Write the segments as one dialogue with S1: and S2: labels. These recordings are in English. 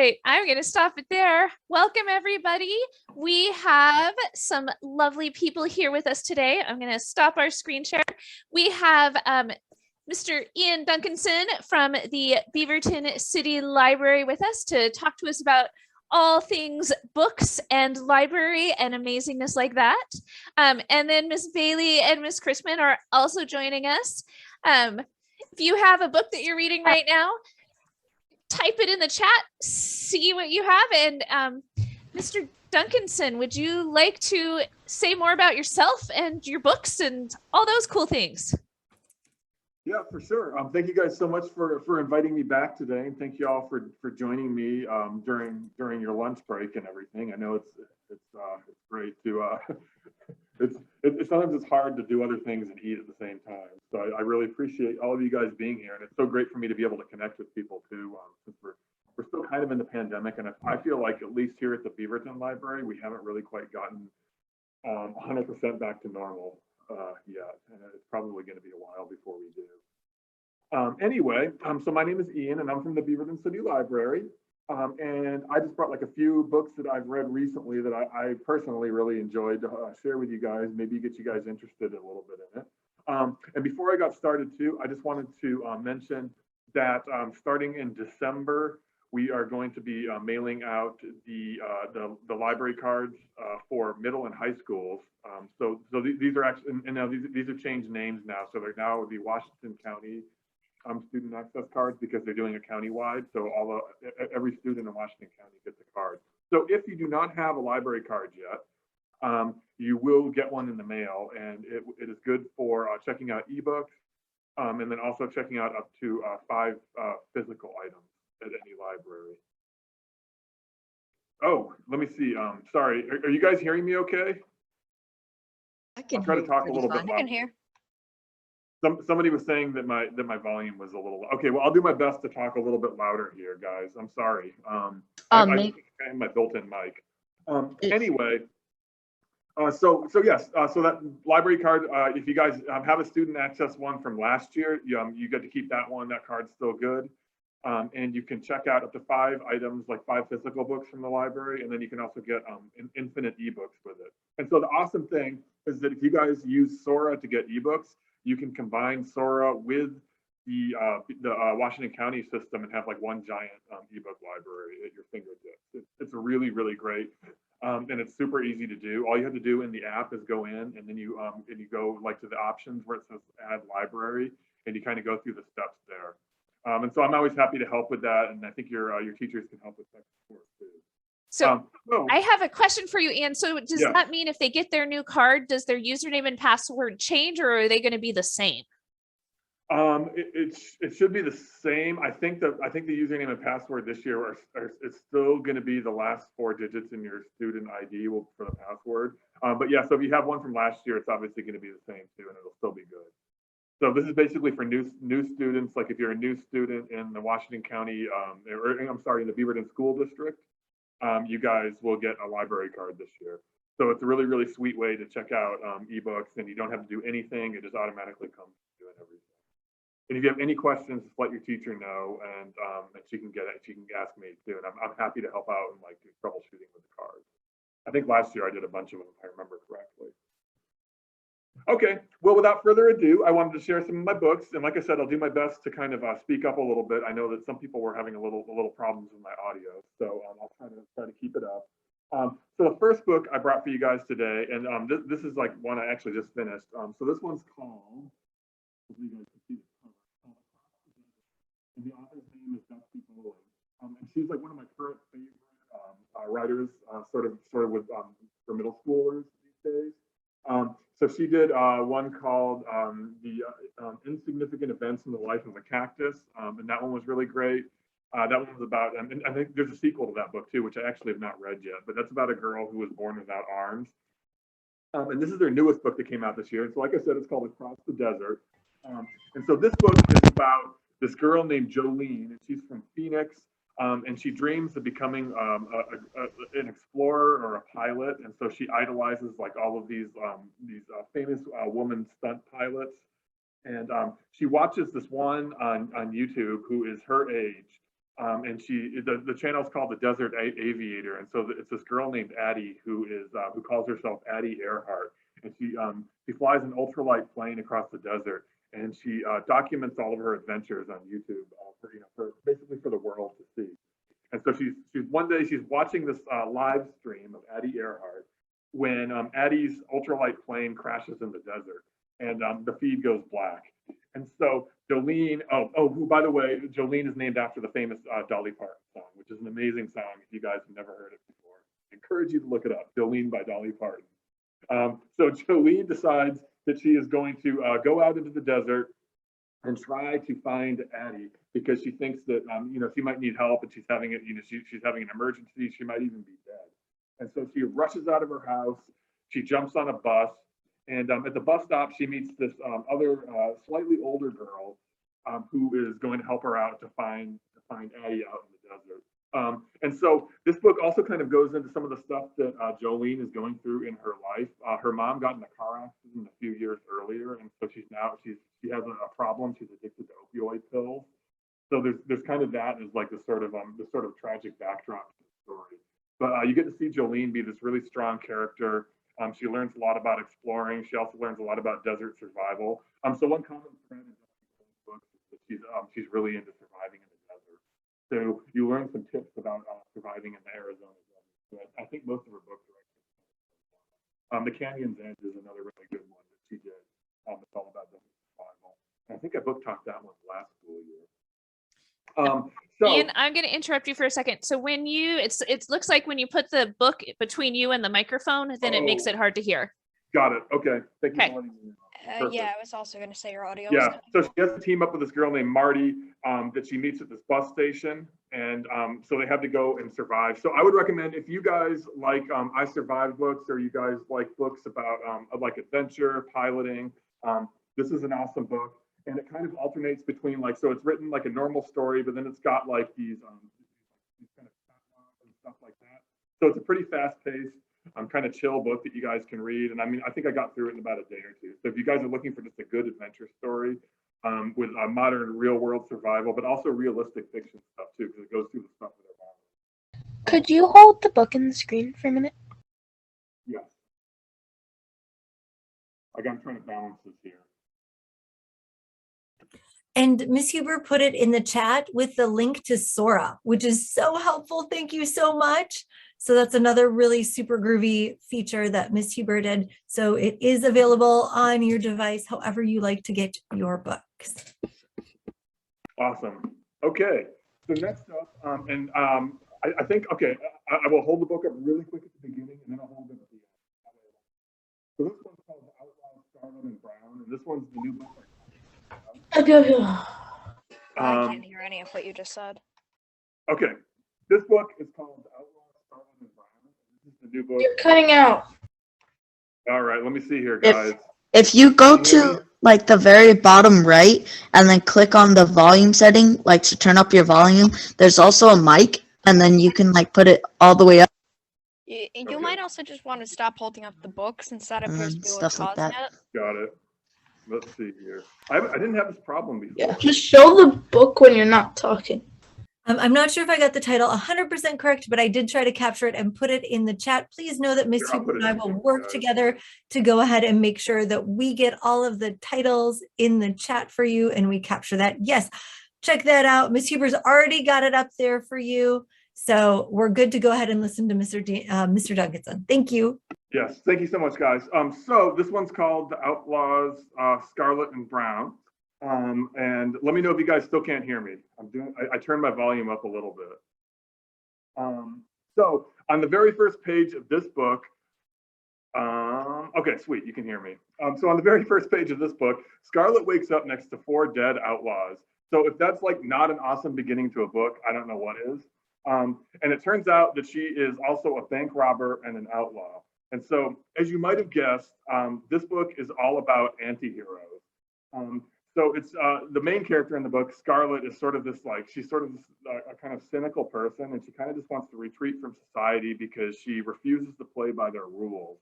S1: right, I'm going to stop it there. Welcome, everybody. We have some lovely people here with us today. I'm going to stop our screen share. We have Mr. Ian Duncanson from the Beaverton City Library with us to talk to us about all things books and library and amazingness like that. And then Miss Bailey and Miss Chrisman are also joining us. If you have a book that you're reading right now, type it in the chat, see what you have. And Mr. Duncanson, would you like to say more about yourself and your books and all those cool things?
S2: Yeah, for sure. Thank you guys so much for inviting me back today, and thank you all for joining me during your lunch break and everything. I know it's great to sometimes it's hard to do other things and eat at the same time. So I really appreciate all of you guys being here, and it's so great for me to be able to connect with people too. Since we're still kind of in the pandemic, and I feel like at least here at the Beaverton Library, we haven't really quite gotten 100% back to normal yet, and it's probably going to be a while before we do. Anyway, so my name is Ian, and I'm from the Beaverton City Library. And I just brought like a few books that I've read recently that I personally really enjoyed to share with you guys, maybe get you guys interested a little bit in it. And before I got started too, I just wanted to mention that starting in December, we are going to be mailing out the library cards for middle and high schools. So these are actually, and now these have changed names now. So they're now the Washington County student access cards, because they're doing it countywide. So every student in Washington County gets a card. So if you do not have a library card yet, you will get one in the mail, and it is good for checking out ebooks, and then also checking out up to 5 physical items at any library. Oh, let me see. Sorry, are you guys hearing me okay?
S3: I can
S2: I'll try to talk a little bit.
S3: I can hear.
S2: Somebody was saying that my volume was a little okay. Well, I'll do my best to talk a little bit louder here, guys. I'm sorry. I have my built-in mic. Anyway, so yes, so that library card. If you guys have a student access one from last year, you get to keep that one. That card's still good, and you can check out up to 5 items, like 5 physical books from the library, and then you can also get infinite ebooks with it. And so the awesome thing is that if you guys use Sora to get ebooks, you can combine Sora with the Washington County system and have like one giant ebook library at your fingertips. It's really, really great, and it's super easy to do. All you have to do in the app is go in, and then you go like to the options where it says add library, and you kind of go through the steps there. And so I'm always happy to help with that, and I think your teachers can help with that too.
S1: So I have a question for you, Ian. So does that mean if they get their new card, does their username and password change, or are they going to be the same?
S2: It should be the same. I think the username and password this year it's still going to be the last 4 digits in your student ID for the password. But yeah, so if you have one from last year, it's obviously going to be the same too, and it'll still be good. So this is basically for new students. Like if you're a new student in the Washington County, in the Beaverton School District, you guys will get a library card this year. So it's a really, really sweet way to check out ebooks, and you don't have to do anything. It just automatically comes to doing everything. And if you have any questions, just let your teacher know, and she can get it. She can ask me too, and I'm happy to help out and like do troubleshooting with the cards. I think last year I did a bunch of them, if I remember correctly. Okay, well, without further ado, I wanted to share some of my books, and like I said, I'll do my best to kind of speak up a little bit. I know that some people were having a little problems with my audio, so I'll try to keep it up. So the first book I brought for you guys today, and this is like one I actually just finished. So this one's called, as you guys can see, and the author's name is Paulo. And she's like one of my current favorite writers, sort of with for middle schoolers these days. So she did one called the Insignificant Events in the Life of a Cactus, and that one was really great. That one was about, and I think there's a sequel to that book too, which I actually have not read yet, but that's about a girl who was born without arms. And this is their newest book that came out this year. And so like I said, it's called Across the Desert. And so this book is about this girl named Jolene, and she's from Phoenix. And she dreams of becoming an explorer or a pilot, and so she idolizes like all of these famous woman stunt pilots. And she watches this one on YouTube who is her age, And the channel is called the Desert Aviator, and so it's this girl named Addie who calls herself Addie Earhart, and she flies an ultralight plane across the desert, and she documents all of her adventures on YouTube, basically for the world to see. And so one day she's watching this live stream of Addie Earhart when Addie's ultralight plane crashes in the desert, and the feed goes black. And so Jolene, who, by the way, Jolene is named after the famous Dolly Parton song, which is an amazing song. If you guys have never heard it before, I encourage you to look it up, Jolene by Dolly Parton. So Jolene decides that she is going to go out into the desert and try to find Addie, because she thinks that, she might need help, and she's having she's having an emergency. She might even be dead. And so she rushes out of her house. She jumps on a bus. And at the bus stop, she meets this other slightly older girl who is going to help her out to find Addie out in the desert. And so this book also kind of goes into some of the stuff that Jolene is going through in her life. Her mom got in a car accident a few years earlier, and so she has a problem. She's addicted to opioid pills. So there's kind of that as like the sort of tragic backdrop to the story. But you get to see Jolene be this really strong character. She learns a lot about exploring. She also learns a lot about desert survival. So one common thread in Jolene's books is that she's really into surviving in the desert. So you learn some tips about surviving in the Arizona desert. I think most of her books are The Canyon's Edge is another really good one that she did. It's all about desert survival. And I think I book talked that one last school year.
S1: Ian, I'm going to interrupt you for a second. So when it looks like when you put the book between you and the microphone, then it makes it hard to hear.
S2: Got it. Okay. Thank you for letting me know.
S4: Yeah, I was also going to say your audio.
S2: Yeah. So she has to team up with this girl named Marty that she meets at this bus station, and so they have to go and survive. So I would recommend, if you guys like I Survived books, or you guys like books about like adventure, piloting, this is an awesome book. And it kind of alternates between so it's written like a normal story, but then it's got like these kind of and stuff like that. So it's a pretty fast-paced, kind of chill book that you guys can read. And I think I got through it in about a day or two. So if you guys are looking for just a good adventure story with modern real-world survival, but also realistic fiction stuff too, because it goes through the stuff with their mom.
S5: Could you hold the book in the screen for a minute?
S2: Yes. I'm trying to balance this here.
S6: And Miss Huber put it in the chat with the link to Sora, which is so helpful. Thank you so much. So that's another really super groovy feature that Miss Huber did. So it is available on your device, however you like to get your books.
S2: Awesome. Okay. So next up, I think, okay, I will hold the book up really quick at the beginning, and then I'll hold it at the end. So this one's called The Outlaws, Scarlet and Brown, and this one's the new book.
S4: I can't hear any of what you just said.
S2: Okay, this book is called The Outlaws, Scarlet and Brown. This is the new book.
S5: You're cutting out.
S2: All right, let me see here, guys.
S3: If you go to like the very bottom right and then click on the volume setting, like to turn up your volume, there's also a mic, and then you can like put it all the way up.
S4: You might also just want to stop holding up the books instead of
S3: Stuff like that.
S2: Got it. Let's see here. I didn't have this problem before.
S5: Yeah. Just show the book when you're not talking.
S6: I'm not sure if I got the title 100% correct, but I did try to capture it and put it in the chat. Please know that Miss Huber and I will work together to go ahead and make sure that we get all of the titles in the chat for you and we capture that. Yes, check that out. Miss Huber's already got it up there for you. So we're good to go ahead and listen to Mr. Duncanson. Thank you.
S2: Yes, thank you so much, guys. So this one's called The Outlaws, Scarlet and Brown. And let me know if you guys still can't hear me. I turned my volume up a little bit. So on the very first page of this book, okay, sweet, you can hear me. So on the very first page of this book, Scarlet wakes up next to 4 dead outlaws. So if that's like not an awesome beginning to a book, I don't know what is. And it turns out that she is also a bank robber and an outlaw. And so, as you might have guessed, this book is all about anti-heroes. So it's the main character in the book, Scarlet, is sort of this she's sort of this, a kind of cynical person, and she kind of just wants to retreat from society because she refuses to play by their rules.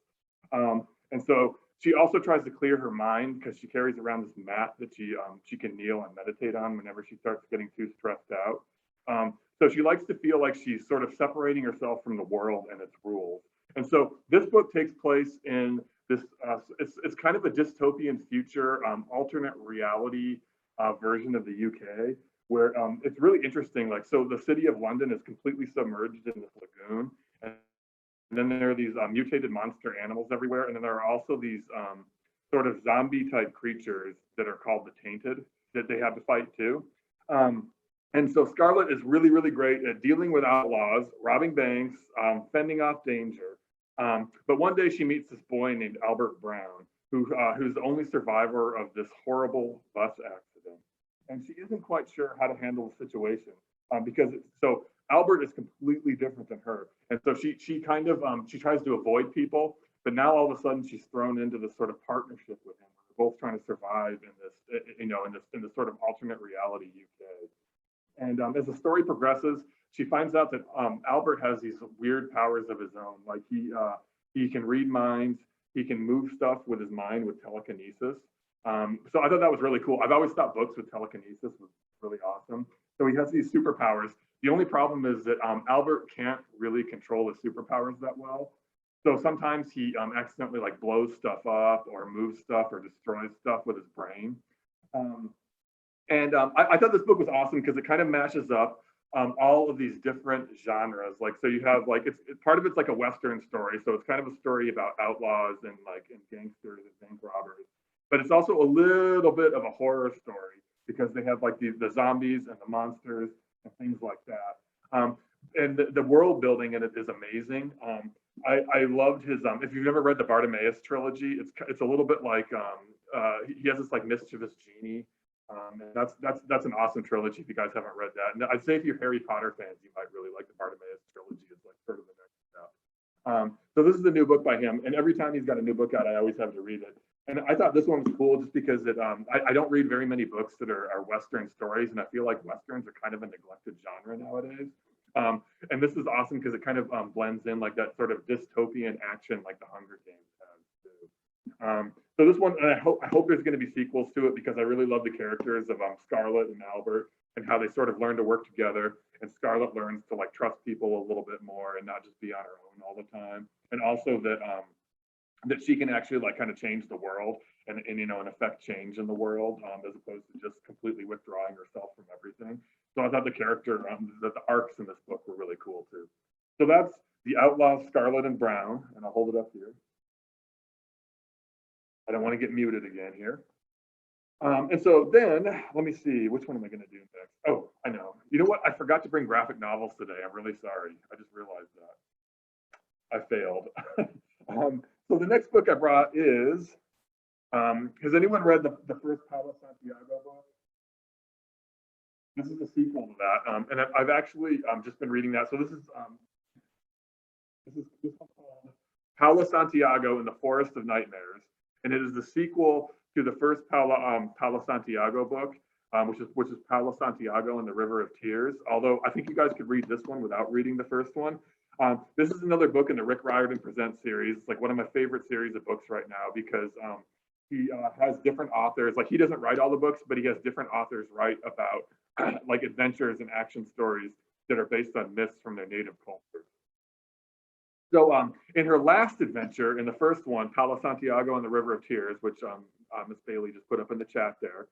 S2: And so she also tries to clear her mind because she carries around this mat that she can kneel and meditate on whenever she starts getting too stressed out. So she likes to feel like she's sort of separating herself from the world and its rules. And so this book takes place in this, it's kind of a dystopian future, alternate reality version of the UK, where it's really interesting. Like, so the city of London is completely submerged in this lagoon. And then there are these mutated monster animals everywhere. And then there are also these sort of zombie type creatures that are called the Tainted that they have to fight too. And so Scarlet is really, really great at dealing with outlaws, robbing banks, fending off danger. But one day she meets this boy named Albert Brown, who's the only survivor of this horrible bus accident. And she isn't quite sure how to handle the situation so Albert is completely different than her. And so she kind of, she tries to avoid people, but now all of a sudden she's thrown into this sort of partnership with him. They're both trying to survive in this, in this sort of alternate reality UK. And as the story progresses, she finds out that Albert has these weird powers of his own. Like he can read minds, he can move stuff with his mind with telekinesis. So I thought that was really cool. I've always thought books with telekinesis was really awesome. So he has these superpowers. The only problem is that Albert can't really control his superpowers that well. So sometimes he accidentally like blows stuff up or moves stuff or destroys stuff with his brain. I thought this book was awesome because it kind of mashes up all of these different genres. Like, so you have like, it's part of it's like a Western story. So it's kind of a story about outlaws and gangsters and bank robbers. But it's also a little bit of a horror story because they have like the zombies and the monsters and things like that. And the world building in it is amazing. I loved his, if you've ever read the Bartimaeus trilogy, it's a little bit like, he has this like mischievous genie. And that's an awesome trilogy if you guys haven't read that. And I'd say if you're Harry Potter fans, you might really like the Bartimaeus trilogy. It's like sort of the next step. So this is the new book by him. And every time he's got a new book out, I always have to read it. And I thought this one was cool just because I don't read very many books that are Western stories. And I feel like Westerns are kind of a neglected genre nowadays. And this is awesome because it kind of blends in like that sort of dystopian action like the Hunger Games has too. So this one, and I hope there's going to be sequels to it because I really love the characters of Scarlet and Albert and how they sort of learn to work together. And Scarlet learns to like trust people a little bit more and not just be on her own all the time. And also that she can actually like kind of change the world and affect change in the world as opposed to just completely withdrawing herself from everything. So I thought the character, the arcs in this book were really cool too. So that's The Outlaws Scarlet and Brown, and I'll hold it up here. I don't want to get muted again here. And so then, let me see, which one am I going to do next? Oh, I know. You know what? I forgot to bring graphic novels today. I'm really sorry. I just realized that. I failed. So the next book I brought is, has anyone read the first Paulo Santiago book? This is a sequel to that. And I've actually just been reading that. So this is one called Paulo Santiago in the Forest of Nightmares. And it is the sequel to the first Paulo Santiago book, which is Paulo Santiago and the River of Tears. Although I think you guys could read this one without reading the first one. This is another book in the Rick Riordan Presents series. It's like one of my favorite series of books right now because he has different authors. Like he doesn't write all the books, but he has different authors write about like adventures and action stories that are based on myths from their native culture. So in her last adventure, in the first one, Paulo Santiago and the River of Tears, which Miss Bailey just put up in the chat there,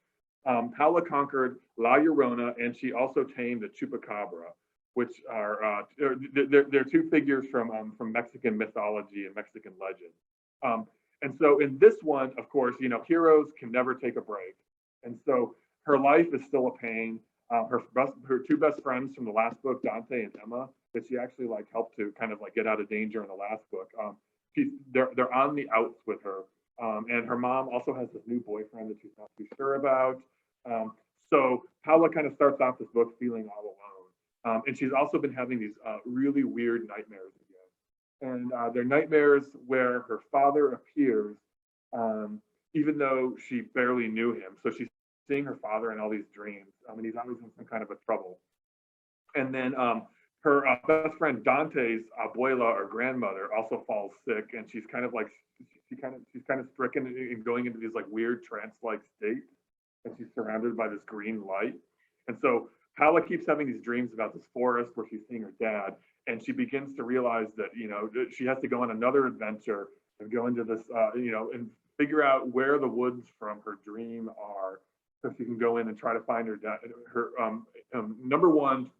S2: Paula conquered La Llorona, and she also tamed the Chupacabra, which are they're two figures from Mexican mythology and Mexican legend. And so in this one, of course, heroes can never take a break, and so her life is still a pain. Her two best friends from the last book, Dante and Emma, that she actually like helped to kind of like get out of danger in the last book. They're on the outs with her, and her mom also has this new boyfriend that she's not too sure about. So Paula kind of starts off this book feeling all alone, and she's also been having these really weird nightmares again, and they're nightmares where her father appears, even though she barely knew him. So she's seeing her father in all these dreams, and he's always in some kind of a trouble. And then her best friend Dante's abuela or grandmother also falls sick, and she's kind of like she's kind of stricken and going into these like weird trance-like states, and she's surrounded by this green light. And so Paula keeps having these dreams about this forest where she's seeing her dad, and she begins to realize that, you know, she has to go on another adventure and go into this, you know, and figure out where the woods from her dream are, so she can go in and try to find her dad. Her number one,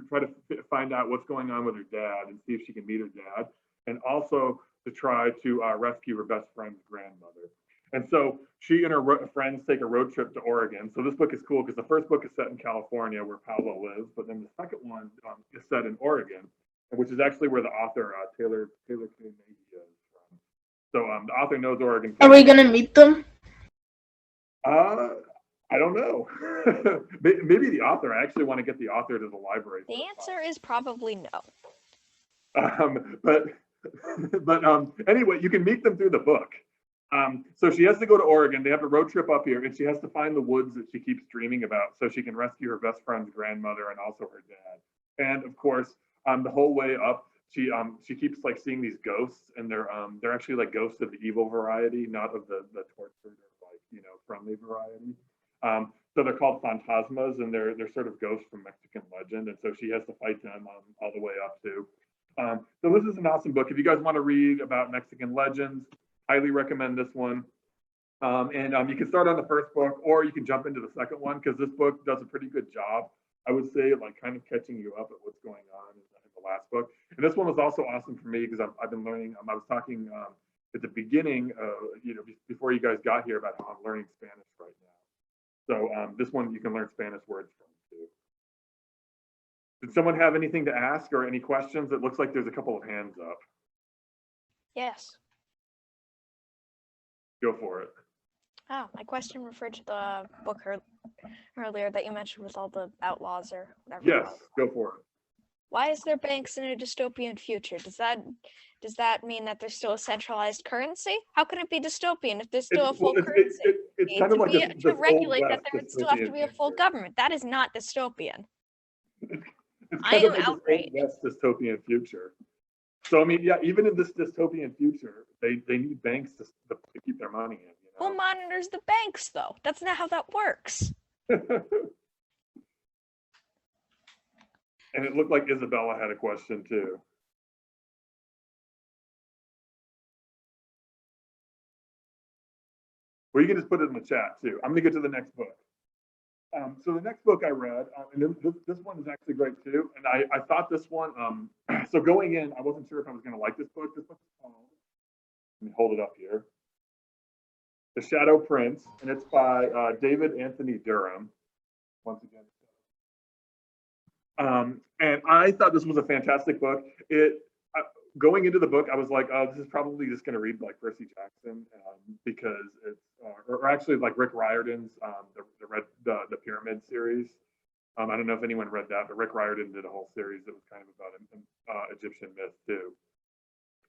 S2: try to find out what's going on with her dad and see if she can meet her dad, and also to try to rescue her best friend's grandmother. And so she and her friends take a road trip to Oregon. So this book is cool because the first book is set in California where Paulo lives, but then the second one is set in Oregon, which is actually where the author Taylor K. Nagey is from. So the author knows Oregon.
S5: Are we gonna meet them?
S2: I don't know. Maybe the author. I actually want to get the author to the library.
S4: The answer is probably no.
S2: But anyway, you can meet them through the book. So she has to go to Oregon. They have a road trip up here, and she has to find the woods that she keeps dreaming about, so she can rescue her best friend's grandmother and also her dad. And of course, the whole way up, she keeps like seeing these ghosts, and they're actually like ghosts of the evil variety, not of the tortured or like, you know, friendly variety. So they're called phantasmas, and they're sort of ghosts from Mexican legend, and so she has to fight them all the way up too. So this is an awesome book. If you guys want to read about Mexican legends, highly recommend this one. And you can start on the first book, or you can jump into the second one, because this book does a pretty good job, I would say, like kind of catching you up at what's going on in the last book. And this one was also awesome for me because I've been learning. I was talking at the beginning, you know, before you guys got here, about how I'm learning Spanish right now. So this one you can learn Spanish words from too. Did someone have anything to ask or any questions? It looks like there's a couple of hands up.
S4: Yes.
S2: Go for it.
S4: Oh, my question referred to the book earlier that you mentioned with all the outlaws or whatever.
S2: Yes, go for it.
S4: Why is there banks in a dystopian future? Does that mean that there's still a centralized currency? How can it be dystopian if there's still a full currency?
S2: It's kind of like
S4: to regulate that, there would still have to be a full government. That is not dystopian.
S2: It's kind of like outraged. This dystopian future. So I mean, yeah, even in this dystopian future, they need banks to keep their money in. You know?
S4: Who monitors the banks, though? That's not how that works.
S2: And it looked like Isabella had a question too. Well, you can just put it in the chat too. I'm gonna get to the next book. So the next book I read, and this one is actually great too. And I thought this one, so going in, I wasn't sure if I was gonna like this book. This book is called, let me hold it up here, The Shadow Prince, and it's by David Anthony Durham, once again. And I thought this was a fantastic book. Going into the book, I was like, oh, this is probably just going to read like Percy Jackson, because it's, or actually like Rick Riordan's the Pyramid series. I don't know if anyone read that, but Rick Riordan did a whole series that was kind of about Egyptian myth too.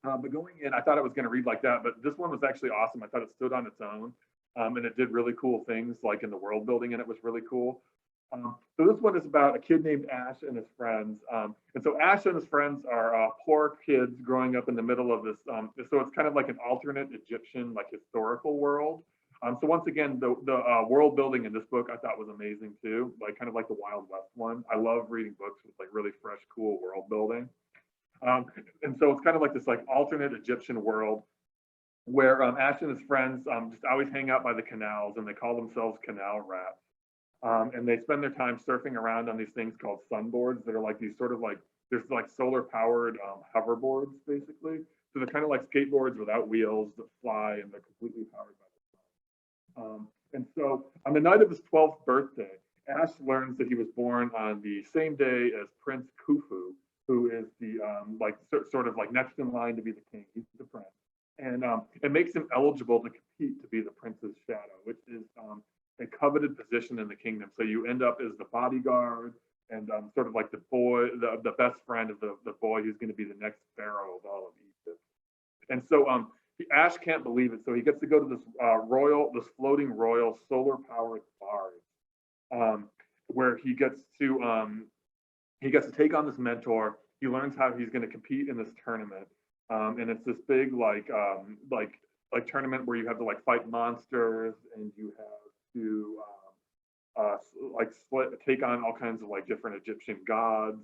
S2: But going in, I thought I was going to read like that, but this one was actually awesome. I thought it stood on its own, and it did really cool things like in the world building, and it was really cool. So this one is about a kid named Ash and his friends. And so Ash and his friends are poor kids growing up in the middle of this. So it's kind of like an alternate Egyptian, like historical world. So once again, the world building in this book I thought was amazing too, like kind of like the Wild West one. I love reading books with like really fresh, cool world building. And so it's kind of like this like alternate Egyptian world where Ash and his friends just always hang out by the canals, and they call themselves canal rats. And they spend their time surfing around on these things called sunboards that are like these sort of like, there's like solar powered hoverboards basically. So they're kind of like skateboards without wheels that fly, and they're completely powered by the sun. And so on the night of his 12th birthday, Ash learns that he was born on the same day as Prince Khufu, who is the like sort of like next in line to be the king. He's the prince. And it makes him eligible to compete to be the prince's shadow, which is a coveted position in the kingdom. So you end up as the bodyguard and sort of like the boy, the best friend of the boy who's going to be the next pharaoh of all of Egypt. And so Ash can't believe it. So he gets to go to this floating royal solar powered barge, where he gets to take on this mentor. He learns how he's going to compete in this tournament. And it's this big like tournament where you have to like fight monsters, and you have to take on all kinds of like different Egyptian gods.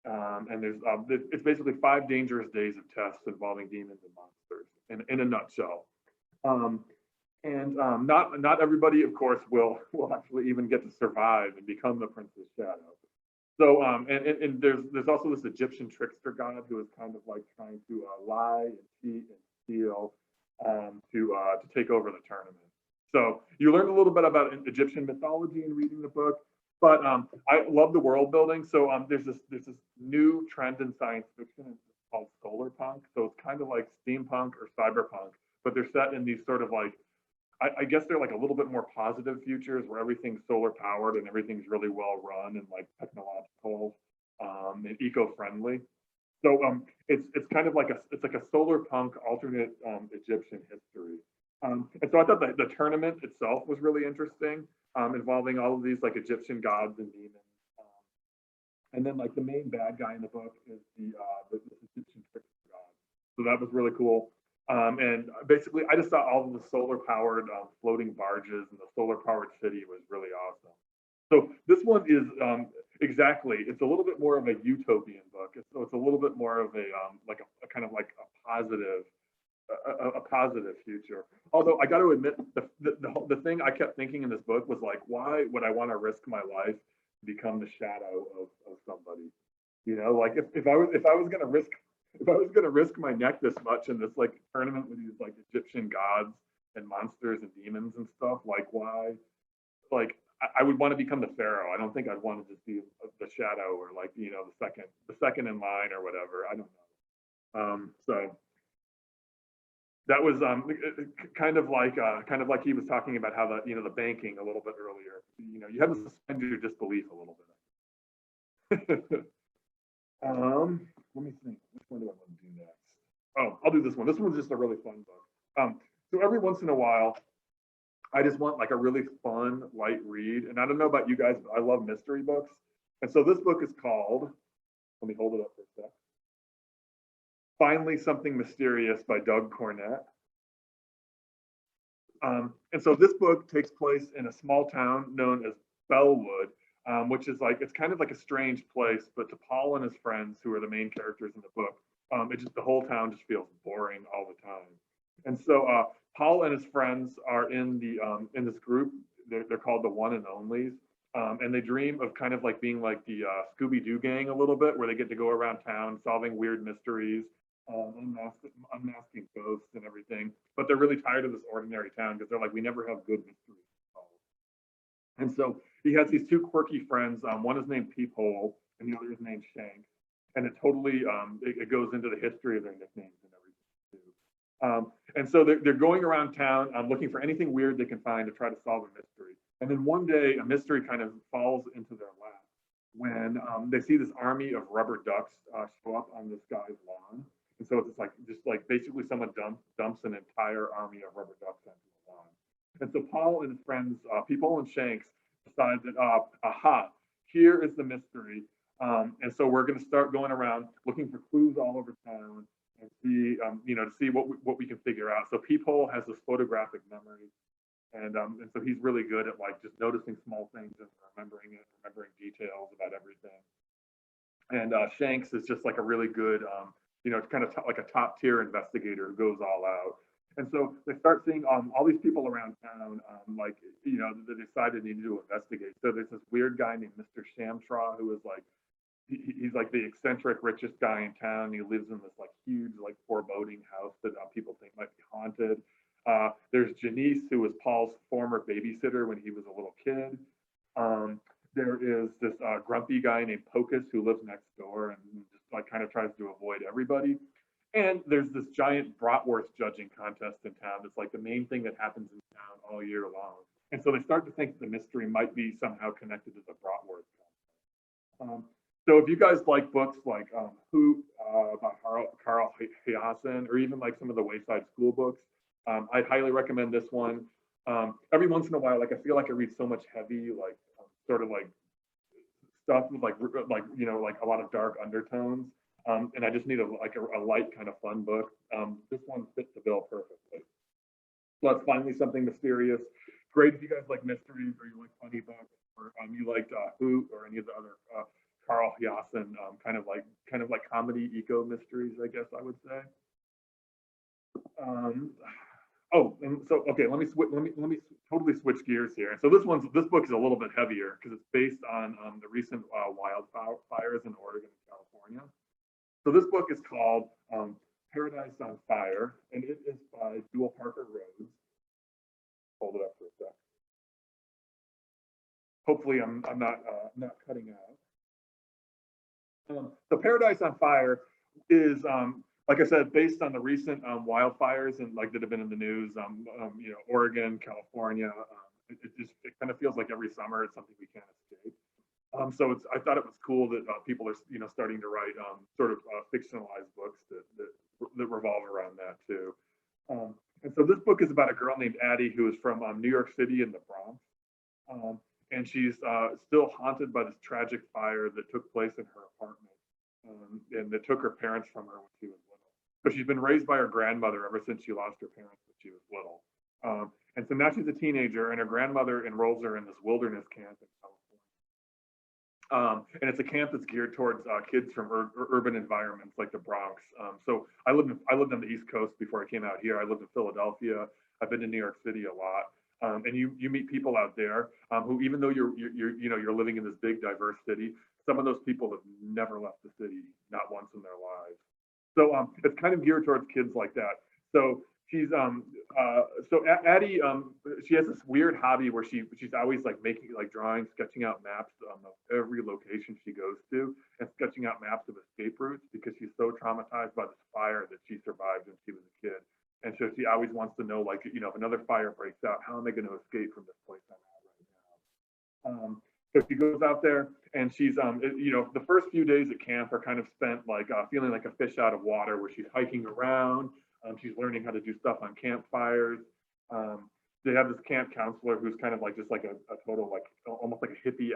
S2: And it's basically 5 dangerous days of tests involving demons and monsters in a nutshell. Not everybody, of course, will actually even get to survive and become the Prince's Shadow. So and there's also this Egyptian trickster god who is kind of like trying to lie and cheat and steal to take over the tournament. So you learned a little bit about Egyptian mythology in reading the book, but I love the world building. So there's this new trend in science fiction. It's called solar punk. So it's kind of like steampunk or cyberpunk, but they're set in these sort of like, I guess they're like a little bit more positive futures where everything's solar powered and everything's really well run and like technological and eco-friendly. So it's kind of like a solar punk alternate Egyptian history. And so I thought that the tournament itself was really interesting, involving all of these like Egyptian gods and demons. And then like the main bad guy in the book is the Egyptian trickster god. So that was really cool. And basically, I just thought all of the solar-powered floating barges and the solar-powered city was really awesome. So this one is exactly. It's a little bit more of a utopian book. So it's a little bit more of a kind of like a positive future. Although I got to admit, the thing I kept thinking in this book was like, why would I want to risk my life to become the shadow of somebody? You know, like if I was going to risk my neck this much in this like tournament with these like Egyptian gods and monsters and demons and stuff, like why? Like I would want to become the pharaoh. I don't think I'd want to just be the shadow or like, you know, the second in line or whatever. I don't know. So that was kind of like he was talking about how the banking a little bit earlier. You know, you have to suspend your disbelief a little bit. Let me think. Which one do I want to do next? Oh, I'll do this one. This one's just a really fun book. So every once in a while, I just want like a really fun, light read. And I don't know about you guys, but I love mystery books. And so this book is called, let me hold it up for a sec. Finally Something Mysterious by Doug Cornett. And so this book takes place in a small town known as Bellwood, which is like, it's kind of like a strange place, but to Paul and his friends, who are the main characters in the book, the whole town just feels boring all the time. And so Paul and his friends are in this group. They're called the One and Onlys, and they dream of kind of like being like the Scooby-Doo gang a little bit, where they get to go around town solving weird mysteries, unmasking ghosts and everything. But they're really tired of this ordinary town because they're like, we never have good mysteries to solve. And so he has these 2 quirky friends. One is named Peephole, and the other is named Shank. And it totally it goes into the history of their nicknames and everything too. And so they're going around town looking for anything weird they can find to try to solve a mystery. And then one day a mystery kind of falls into their lap when they see this army of rubber ducks show up on this guy's lawn. And so it's like basically someone dumps an entire army of rubber ducks onto the lawn. And so Paul and his friends, Peephole and Shanks, decide that, aha, here is the mystery. And so we're going to start going around looking for clues all over town and see, to see what we can figure out. So Peephole has this photographic memory, and so he's really good at like just noticing small things and remembering details about everything. And Shanks is just like a really good, kind of like a top tier investigator who goes all out. And so they start seeing all these people around town, they decide they need to investigate. So there's this weird guy named Mr. Shamstraw who is like, he's like the eccentric richest guy in town. He lives in this like huge, like foreboding house that people think might be haunted. There's Janice, who was Paul's former babysitter when he was a little kid. There is this grumpy guy named Pocus who lives next door and just like kind of tries to avoid everybody. And there's this giant bratwurst judging contest in town. That's like the main thing that happens in town all year long. And so they start to think the mystery might be somehow connected to the bratwurst contest. So if you guys like books like Who by Carl Hiaasen, or even like some of the Wayside School books, I'd highly recommend this one. Every once in a while, like I feel like I read so much heavy, like sort of like stuff with like a lot of dark undertones. And I just need a light kind of fun book. This one fits the bill perfectly. So that's Finally Something Mysterious. Great if you guys like mysteries or you like funny books. or you liked Hoot or any of the other Carl Hiaasen kind of like comedy eco mysteries, I guess I would say. Oh, and so okay, let me totally switch gears here. So this book is a little bit heavier because it's based on the recent wildfires in Oregon and California. So this book is called Paradise on Fire, and it is by Jewel Parker Rhodes. Hold it up for a sec. Hopefully, I'm not cutting out. So Paradise on Fire is like I said, based on the recent wildfires and like that have been in the news, you know, Oregon, California. It kind of feels like every summer it's something we can't escape. So I thought it was cool that people are, you know, starting to write sort of fictionalized books that revolve around that too. And so this book is about a girl named Addie who is from New York City in the Bronx. And she's still haunted by this tragic fire that took place in her apartment and that took her parents from her when she was little. So she's been raised by her grandmother ever since she lost her parents when she was little. And so now she's a teenager and her grandmother enrolls her in this wilderness camp in California. And it's a camp that's geared towards kids from urban environments like the Bronx. So I lived on the East Coast before I came out here. I lived in Philadelphia. I've been to New York City a lot. And you meet people out there who, even though you're living in this big diverse city, some of those people have never left the city, not once in their lives. So it's kind of geared towards kids like that. So she's Addie, she has this weird hobby where she's always like drawing, sketching out maps of every location she goes to, and sketching out maps of escape routes because she's so traumatized by this fire that she survived when she was a kid. And so she always wants to know, like, you know, if another fire breaks out, how am I going to escape from this place I'm at right now? So she goes out there and she's, you know, the first few days at camp are kind of spent like feeling like a fish out of water, where she's hiking around. She's learning how to do stuff on campfires. They have this camp counselor who's kind of like just like a total, like almost like a hippie,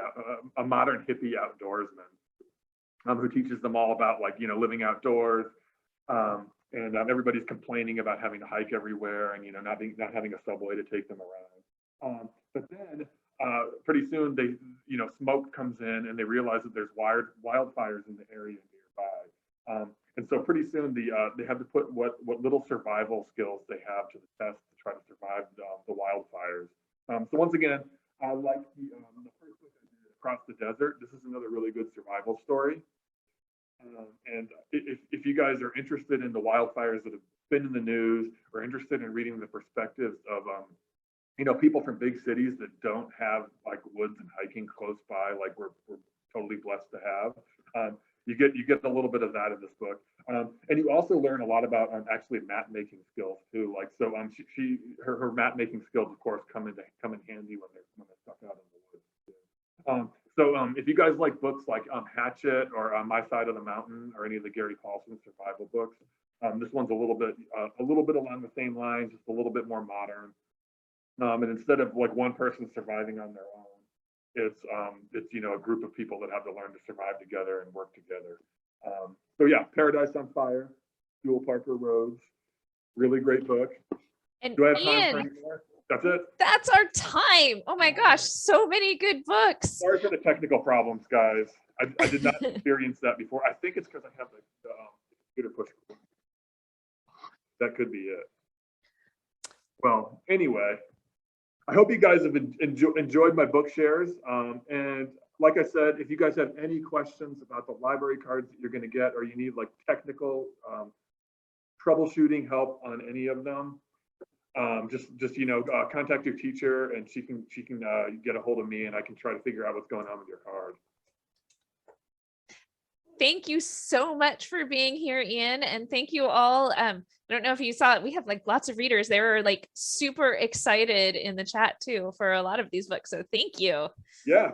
S2: a modern hippie outdoorsman, who teaches them all about, like, you know, living outdoors. And everybody's complaining about having to hike everywhere and, you know, not having a subway to take them around. But then pretty soon smoke comes in and they realize that there's wildfires in the area nearby. And so pretty soon they have to put what little survival skills they have to the test to try to survive the wildfires. So once again, like the first book I did, Across the Desert, this is another really good survival story. And if you guys are interested in the wildfires that have been in the news, or interested in reading the perspectives of you know, people from big cities that don't have like woods and hiking close by, like we're totally blessed to have, you get a little bit of that in this book. And you also learn a lot about actually map making skills too. Like, so her map making skills, of course, come in handy when they're stuck out in the woods. So if you guys like books like Hatchet or My Side of the Mountain or any of the Gary Paulson survival books, this one's a little bit along the same lines, just a little bit more modern. And instead of like one person surviving on their own, it's you know, a group of people that have to learn to survive together and work together. So yeah, Paradise on Fire, Jewel Parker Rhodes, really great book.
S1: And
S2: do I have time
S1: Ian,
S2: for any more? That's it.
S1: That's our time. Oh my gosh, so many good books.
S2: Sorry for the technical problems, guys. I did not experience that before. I think it's because I have the computer push. That could be it. Well, anyway, I hope you guys have enjoyed my book shares. And like I said, if you guys have any questions about the library cards that you're going to get, or you need like technical troubleshooting help on any of them, just you know, contact your teacher and she can get a hold of me and I can try to figure out what's going on with your card.
S1: Thank you so much for being here, Ian, and thank you all. I don't know if you saw it, we have like lots of readers. They were like super excited in the chat too for a lot of these books, so thank you.
S2: Yeah.